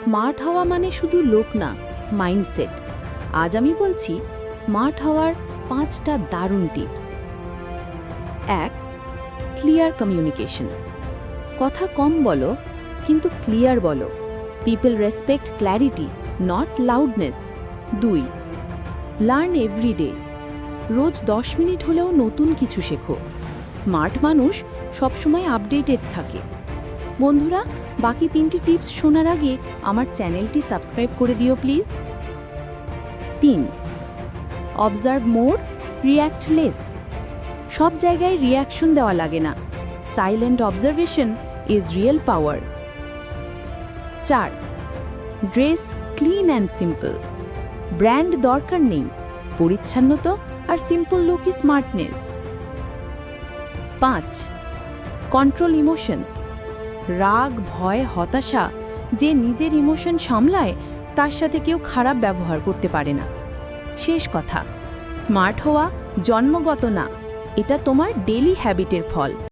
Smart হওয়া মানে শুধু লোক না, মাইন্ডসেট। আজ আমি বলছি স্মার্ট হওয়ার 5টা দারুণ টিপস। 1. Clear communication. কথা কম বলো, কিন্তু ক্লিয়ার বলো। People respect clarity, not loudness. 2. Learn everyday. রোজ 10 মিনিট হলেও নতুন কিছু শেখো। স্মার্ট মানুষ সবসময় আপডেটেড থাকে। বন্ধুরা, বাকি 3টি টিপস শোনার আগে আমার চ্যানেলটি সাবস্ক্রাইব করে দিও please. 3. Observe more, react less. সব জায়গায় রিয়াকশন দেওয়া লাগে না। Silent observation is real power. 4. Dress clean and simple. Brand দরকার নেই, পরিচ্ছন্নতা আর সিম্পল লুকই স্মার্টনেস। 5. Control emotions. রাগ, ভয়, হতাশা, যে নিজের ইমোশন সামলায় তার সাথে কেউ খারাপ ব্যবহার করতে পারে না। শেষ কথা, স্মার্ট হওয়া জন্মগত না, এটা তোমার ডেইলি হ্যাবিটের ফল।